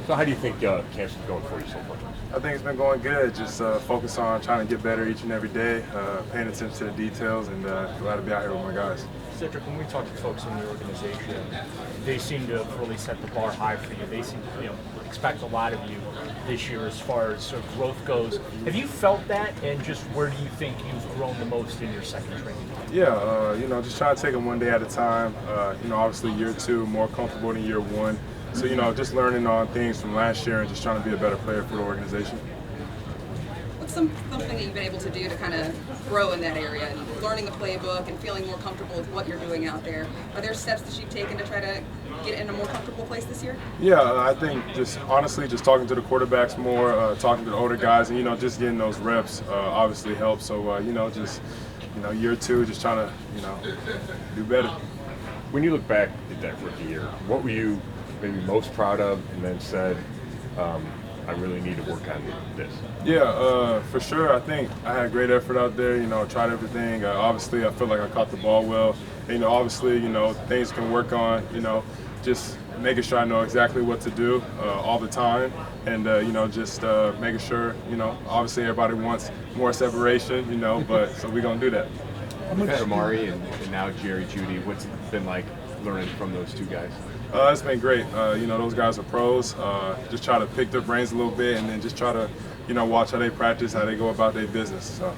So how do you think camp's going for you so far? I think it's been going good. Just focus on trying to get better each and every day, paying attention to the details, and glad to be out here with my guys. Cedric, when we talk to folks in the organization, they seem to have really set the bar high for you. They seem to expect a lot of you this year as far as sort of growth goes. Have you felt that, and just where do you think you've grown the most in your second training? Yeah, just trying to take them one day at a time. Obviously year two, more comfortable than year one. So, just learning on things from last year and just trying to be a better player for the organization. What's something that you've been able to do to kind of grow in that area and learning the playbook and feeling more comfortable with what you're doing out there? Are there steps that you've taken to try to get in a more comfortable place this year? Yeah, I think just honestly just talking to the quarterbacks more, talking to the older guys, and, just getting those reps obviously helps. So, year two, just trying to, do better. When you look back at that rookie year, what were you maybe most proud of, and then said, I really need to work on this? Yeah, for sure. I think I had a great effort out there, tried everything. Obviously, I feel like I caught the ball well. And, obviously, things can work on, just making sure I know exactly what to do all the time. And, just making sure, obviously everybody wants more separation, but so we're going to do that. You've had Amari and now Jerry Jeudy. What's it been like learning from those two guys? It's been great. Those guys are pros. Just try to pick their brains a little bit and then just try to, watch how they practice, how they go about their business. So.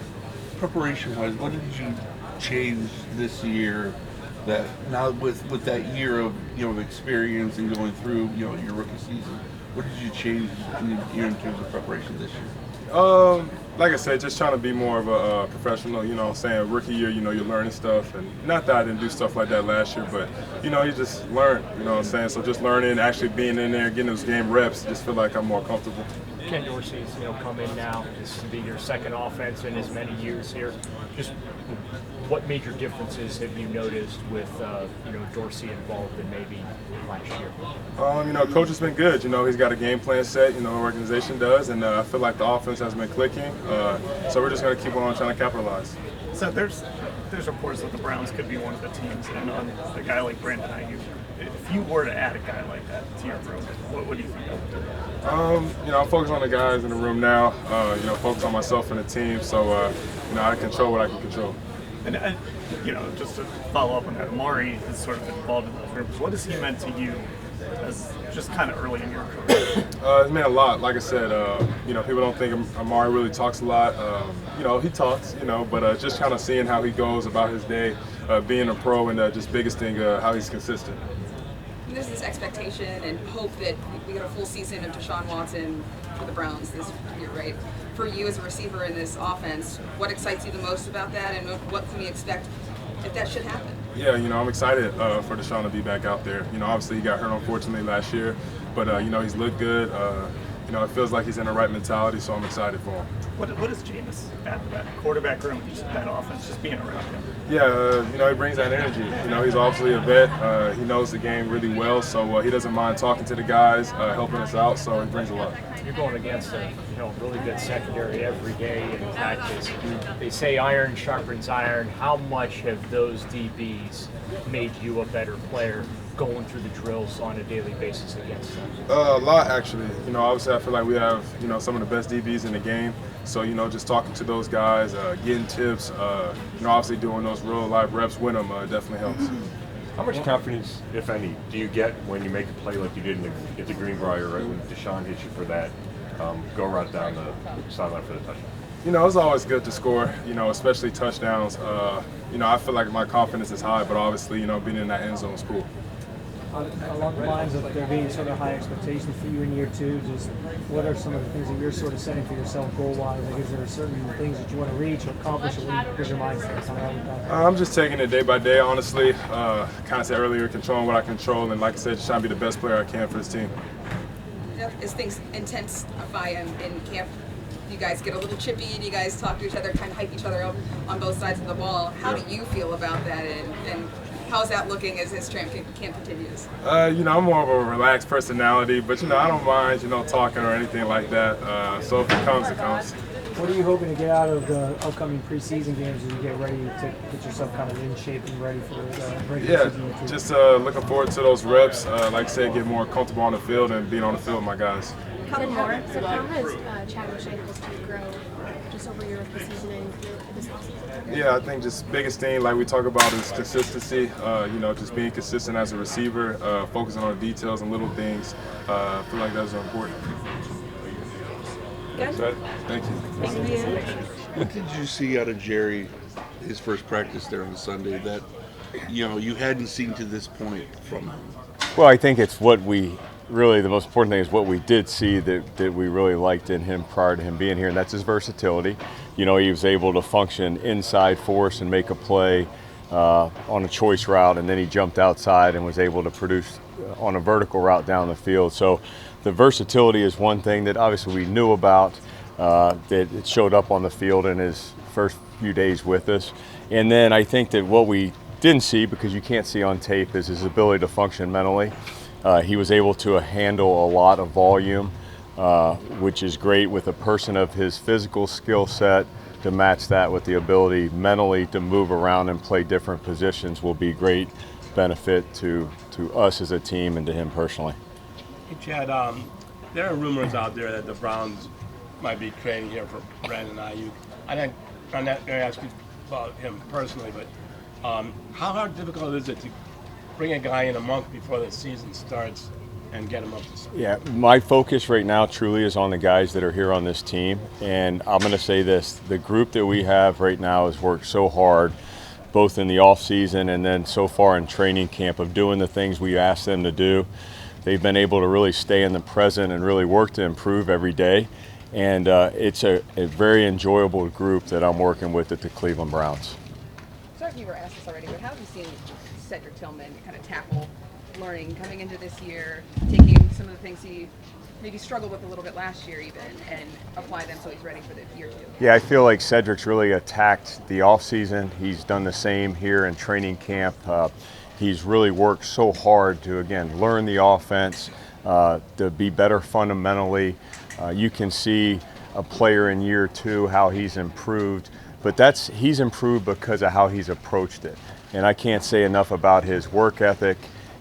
Preparation-wise, what did you change this year that now with that year of experience and going through, your rookie season, what did you change in terms of preparation this year? Like I said, just trying to be more of a professional, rookie year, you're learning stuff. And not that I didn't do stuff like that last year, but, you just learn, So just learning, actually being in there, getting those game reps, just feel like I'm more comfortable. Ken Dorsey's, come in now. This will be your second offense in as many years here. Just what major differences have you noticed with, Dorsey involved in maybe last year? Coach has been good. He's got a game plan set, the organization does, and I feel like the offense has been clicking. So we're just going to keep on trying to capitalize. So there's reports that the Browns could be one of the teams in on a guy like Brandon Ayuk. If you were to add a guy like that to your room, what do you think that would do? I'm focused on the guys in the room now. Focus on myself and the team. So, I control what I can control. And just to follow up on that, Amari is sort of involved in those rooms. What has he meant to you as just kind of early in your career? It's meant a lot. Like I said, people don't think Amari really talks a lot. He talks, but just kind of seeing how he goes about his day, being a pro, and just biggest thing, how he's consistent. There's this expectation and hope that we get a full season of Deshaun Watson for the Browns this year, right? For you as a receiver in this offense, what excites you the most about that, and what can we expect if that should happen? Yeah, I'm excited for Deshaun to be back out there. Obviously he got hurt unfortunately last year, but he's looked good. It feels like he's in the right mentality, so I'm excited for him. What does Jameis add to that quarterback room, just that offense, just being around him? Yeah, he brings that energy. He's obviously a vet. He knows the game really well, so he doesn't mind talking to the guys, helping us out, so he brings a lot. You're going against a really good secondary every day in practice. They say iron sharpens iron. How much have those DBs made you a better player going through the drills on a daily basis against them? A lot, actually. Obviously I feel like we have, some of the best DBs in the game. So, just talking to those guys, getting tips, obviously doing those real life reps with them definitely helps. How much confidence, if any, do you get when you make a play like you did at the Greenbrier, right, when Deshaun hit you for that go route down the sideline for the touchdown? It's always good to score, especially touchdowns. I feel like my confidence is high, but obviously, being in that end zone is cool. Along the lines of there being sort of high expectations for you in year two, just what are some of the things that you're sort of setting for yourself goal-wise? Like, is there certain things that you want to reach or accomplish, or what's your mindset? I'm just taking it day by day, honestly. Kind of said earlier, controlling what I control, and like I said, just trying to be the best player I can for this team. As things intensify in camp, you guys get a little chippy and you guys talk to each other, kind of hype each other up on both sides of the ball. How do you feel about that, and how's that looking as his camp continues? I'm more of a relaxed personality, but I don't mind, talking or anything like that. So if it comes, it comes. What are you hoping to get out of the upcoming preseason games as you get ready to get yourself kind of in shape and ready for the regular season? Yeah, just looking forward to those reps. Like I said, get more comfortable on the field and being on the field with my guys. Couple more. So how has Chadwick helped you grow just over your rookie season and this offseason? Yeah, I think just biggest thing like we talk about is consistency. Just being consistent as a receiver, focusing on the details and little things. I feel like that's important. Good. Thank you. Thank you. What did you see out of Jerry, his first practice there on Sunday, that you hadn't seen to this point from him? Well, I think it's what we really, the most important thing is what we did see that we really liked in him prior to him being here, and that's his versatility. He was able to function inside for us and make a play on a choice route, and then he jumped outside and was able to produce on a vertical route down the field. So the versatility is one thing that obviously we knew about, that it showed up on the field in his first few days with us. And then I think that what we didn't see, because you can't see on tape, is his ability to function mentally. He was able to handle a lot of volume, which is great with a person of his physical skill set. To match that with the ability mentally to move around and play different positions will be great benefit to us as a team and to him personally. Hey Chad, there are rumors out there that the Browns might be trading here for Brandon Ayuk. I'm not going to ask you about him personally, but how difficult is it to bring a guy in a month before the season starts and get him up to speed? Yeah, my focus right now truly is on the guys that are here on this team, and I'm going to say this: the group that we have right now has worked so hard, both in the off season and then so far in training camp, of doing the things we asked them to do. They've been able to really stay in the present and really work to improve every day. And it's a very enjoyable group that I'm working with at the Cleveland Browns. Sorry if you were asked this already, but how have you seen Cedric Tillman kind of tackle learning coming into this year, taking some of the things he maybe struggled with a little bit last year even, and apply them so he's ready for the year two? Yeah, I feel like Cedric's really attacked the offseason. He's done the same here in training camp. He's really worked so hard to, again, learn the offense, to be better fundamentally. You can see a player in year two, how he's improved, but he's improved because of how he's approached it. And I can't say enough about his work ethic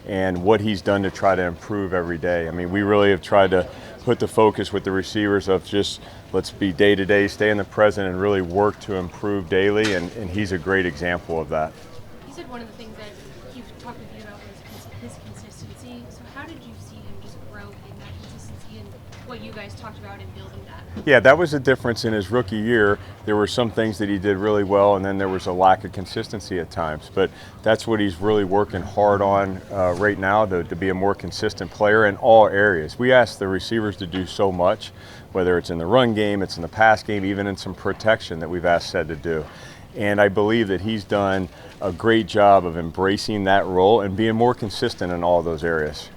and what he's done to try to improve every day. I mean, we really have tried to put the focus with the receivers of just let's be day-to-day, stay in the present, and really work to improve daily, and he's a great example of that. You said one of the things that you've talked with you about was his consistency. So how did you see him just grow in that consistency and what you guys talked about in building that? Yeah, that was a difference in his rookie year. There were some things that he did really well, and then there was a lack of consistency at times. But that's what he's really working hard on right now, to be a more consistent player in all areas. We ask the receivers to do so much, whether it's in the run game, it's in the pass game, even in some protection that we've asked Ced to do. And I believe that he's done a great job of embracing that role and being more consistent in all those areas.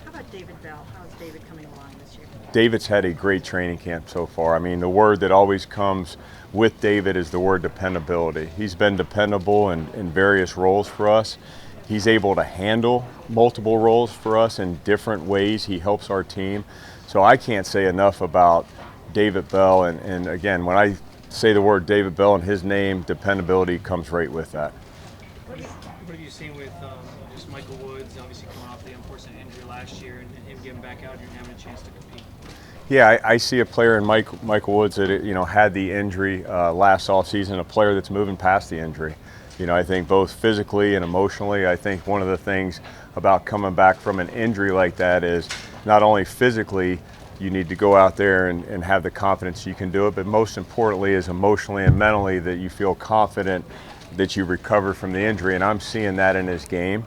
How about David Bell? How is David coming along this year? David's had a great training camp so far. I mean, the word that always comes with David is the word dependability. He's been dependable in various roles for us. He's able to handle multiple roles for us in different ways. He helps our team. So I can't say enough about David Bell. And again, when I say the word David Bell and his name, dependability comes right with that. What have you seen with just Michael Woods, obviously coming off the unfortunate injury last year, and him getting back out here and having a chance to compete? Yeah, I see a player in Michael Woods that had the injury last offseason, a player that's moving past the injury. I think both physically and emotionally. I think one of the things about coming back from an injury like that is not only physically you need to go out there and have the confidence you can do it, but most importantly is emotionally and mentally that you feel confident that you recovered from the injury, and I'm seeing that in his game.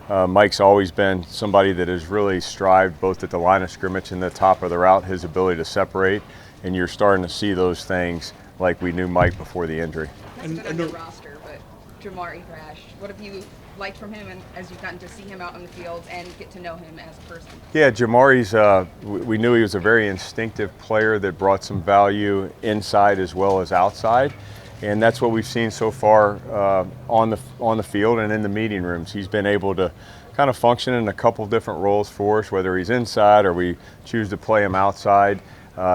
Mike's always been somebody that has really strived both at the line of scrimmage and the top of the route, his ability to separate, and you're starting to see those things like we knew Mike before the injury. He's been on your roster, but Jamari Thrash, what have you liked from him, and as you've gotten to see him out on the field and get to know him as a person? Yeah, Jamari's, we knew he was a very instinctive player that brought some value inside as well as outside. And that's what we've seen so far on the field and in the meeting rooms. He's been able to kind of function in a couple different roles for us, whether he's inside or we choose to play him outside.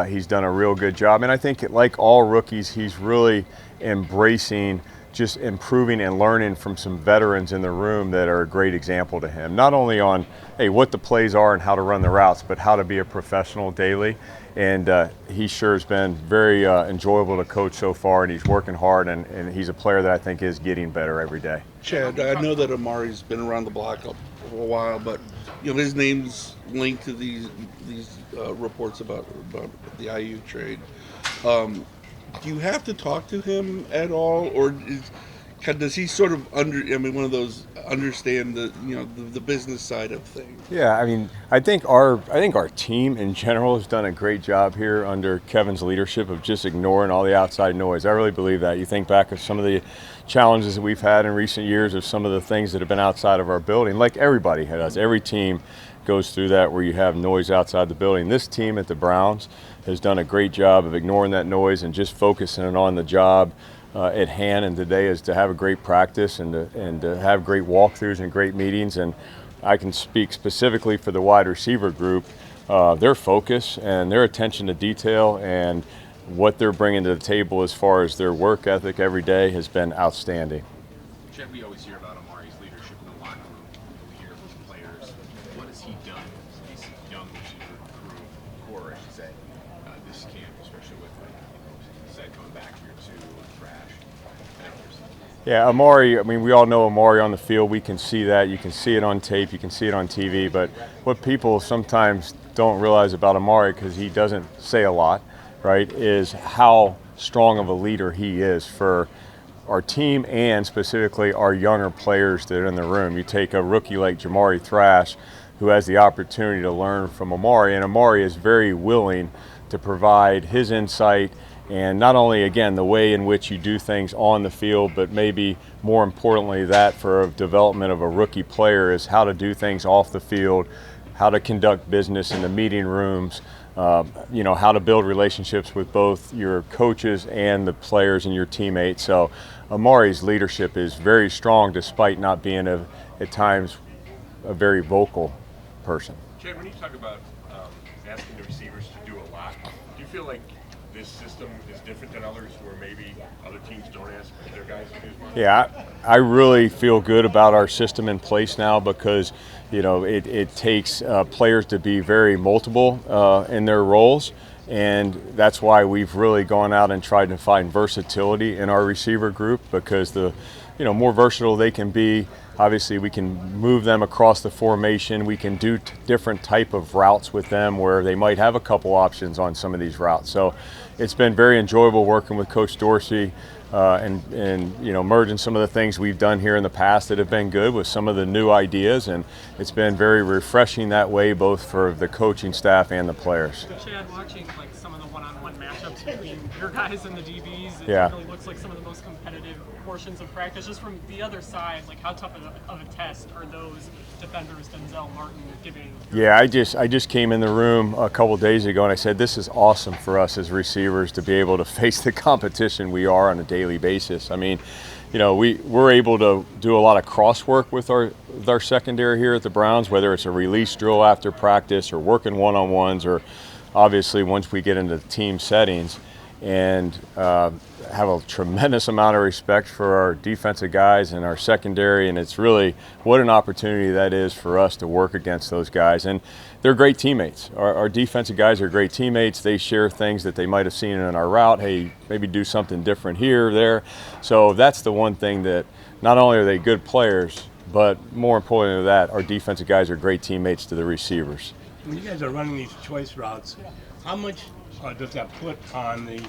He's done a real good job, and I think like all rookies, he's really embracing just improving and learning from some veterans in the room that are a great example to him, not only on what the plays are and how to run the routes, but how to be a professional daily. And he sure has been very enjoyable to coach so far, and he's working hard, and he's a player that I think is getting better every day. Chad, I know that Amari's been around the block for a while, but his name's linked to these reports about the IU trade. Do you have to talk to him at all, or does he sort of one of those understand the business side of things? Yeah, I think our team in general has done a great job here under Kevin's leadership of just ignoring all the outside noise. I really believe that. You think back of some of the challenges that we've had in recent years, of some of the things that have been outside of our building, like everybody has. Every team goes through that where you have noise outside the building. This team at the Browns has done a great job of ignoring that noise and just focusing on the job at hand, and today is to have a great practice and to have great walkthroughs and great meetings. And I can speak specifically for the wide receiver group. Their focus and their attention to detail and what they're bringing to the table as far as their work ethic every day has been outstanding. Chad, we always hear about Amari's leadership in the locker room. We hear from players. What has he done for these young receiver core, I should say, this camp, especially with Zed coming back here too, and Trash and others? Yeah, Amari, we all know Amari on the field. We can see that. You can see it on tape. You can see it on TV. But what people sometimes don't realize about Amari, because he doesn't say a lot, right, is how strong of a leader he is for our team and specifically our younger players that are in the room. You take a rookie like Jamari Thrash, who has the opportunity to learn from Amari, and Amari is very willing to provide his insight and not only, again, the way in which you do things on the field, but maybe more importantly that for a development of a rookie player is how to do things off the field, how to conduct business in the meeting rooms, how to build relationships with both your coaches and the players and your teammates. So Amari's leadership is very strong despite not being at times a very vocal person. Chad, when you talk about asking the receivers to do a lot, do you feel like this system is different than others where maybe other teams don't ask their guys to do as much? Yeah, I really feel good about our system in place now because it takes players to be very multiple in their roles, and that's why we've really gone out and tried to find versatility in our receiver group, because the more versatile they can be, obviously we can move them across the formation. We can do different type of routes with them where they might have a couple options on some of these routes. So it's been very enjoyable working with Coach Dorsey and merging some of the things we've done here in the past that have been good with some of the new ideas, and it's been very refreshing that way, both for the coaching staff and the players. Chad, watching some of the one-on-one matchups between your guys and the DBs, it really looks like some of the most competitive portions of practice. Just from the other side, how tough of a test are those defenders, Denzel Martin, giving? Yeah, I just came in the room a couple days ago and I said this is awesome for us as receivers to be able to face the competition we are on a daily basis. We're able to do a lot of crosswork with our secondary here at the Browns, whether it's a release drill after practice or working one-on-ones, or obviously once we get into team settings, and have a tremendous amount of respect for our defensive guys and our secondary, and it's really what an opportunity that is for us to work against those guys. And they're great teammates. Our defensive guys are great teammates. They share things that they might have seen in our route. Hey, maybe do something different here or there. So that's the one thing that not only are they good players, but more importantly than that, our defensive guys are great teammates to the receivers. When you guys are running these choice routes, how much does that put on the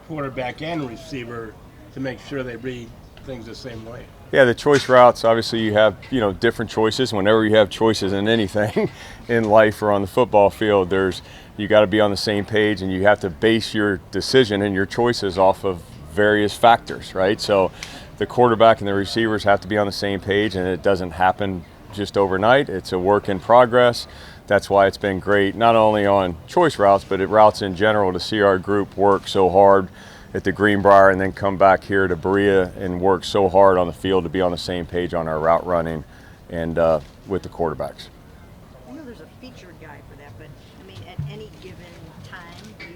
quarterback and receiver to make sure they read things the same way? Yeah, the choice routes, obviously you have different choices. Whenever you have choices in anything in life or on the football field, you got to be on the same page, and you have to base your decision and your choices off of various factors, right? So the quarterback and the receivers have to be on the same page, and it doesn't happen just overnight. It's a work in progress. That's why it's been great, not only on choice routes, but at routes in general, to see our group work so hard at the Greenbrier and then come back here to Berea and work so hard on the field to be on the same page on our route running and with the quarterbacks. I know there's a featured guy for that, but at any given time, do you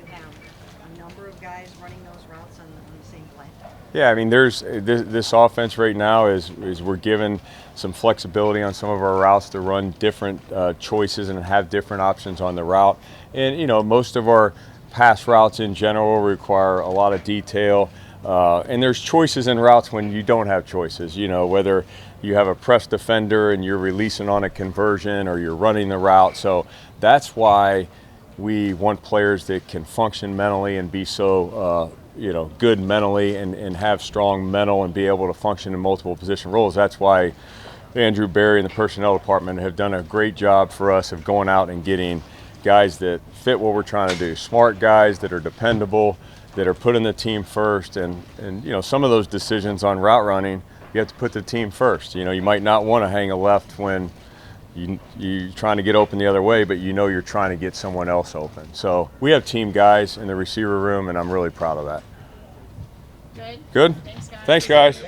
number of guys running those routes on the same play? Yeah, I mean, there's this offense right now is we're given some flexibility on some of our routes to run different choices and have different options on the route. And you know, most of our pass routes in general require a lot of detail. And there's choices in routes when you don't have choices. You know, whether you have a press defender and you're releasing on a conversion or you're running the route. So that's why we want players that can function mentally and be so you know, good mentally and have strong mental and be able to function in multiple position roles. That's why Andrew Berry and the personnel department have done a great job for us of going out and getting guys that fit what we're trying to do. Smart guys that are dependable, that are putting the team first. And you know, some of those decisions on route running, you have to put the team first. You know, you might not want to hang a left when you're trying to get open the other way, but you know you're trying to get someone else open. So we have team guys in the receiver room, and I'm really proud of that. Good? Good? Thanks, guys. Thanks, guys.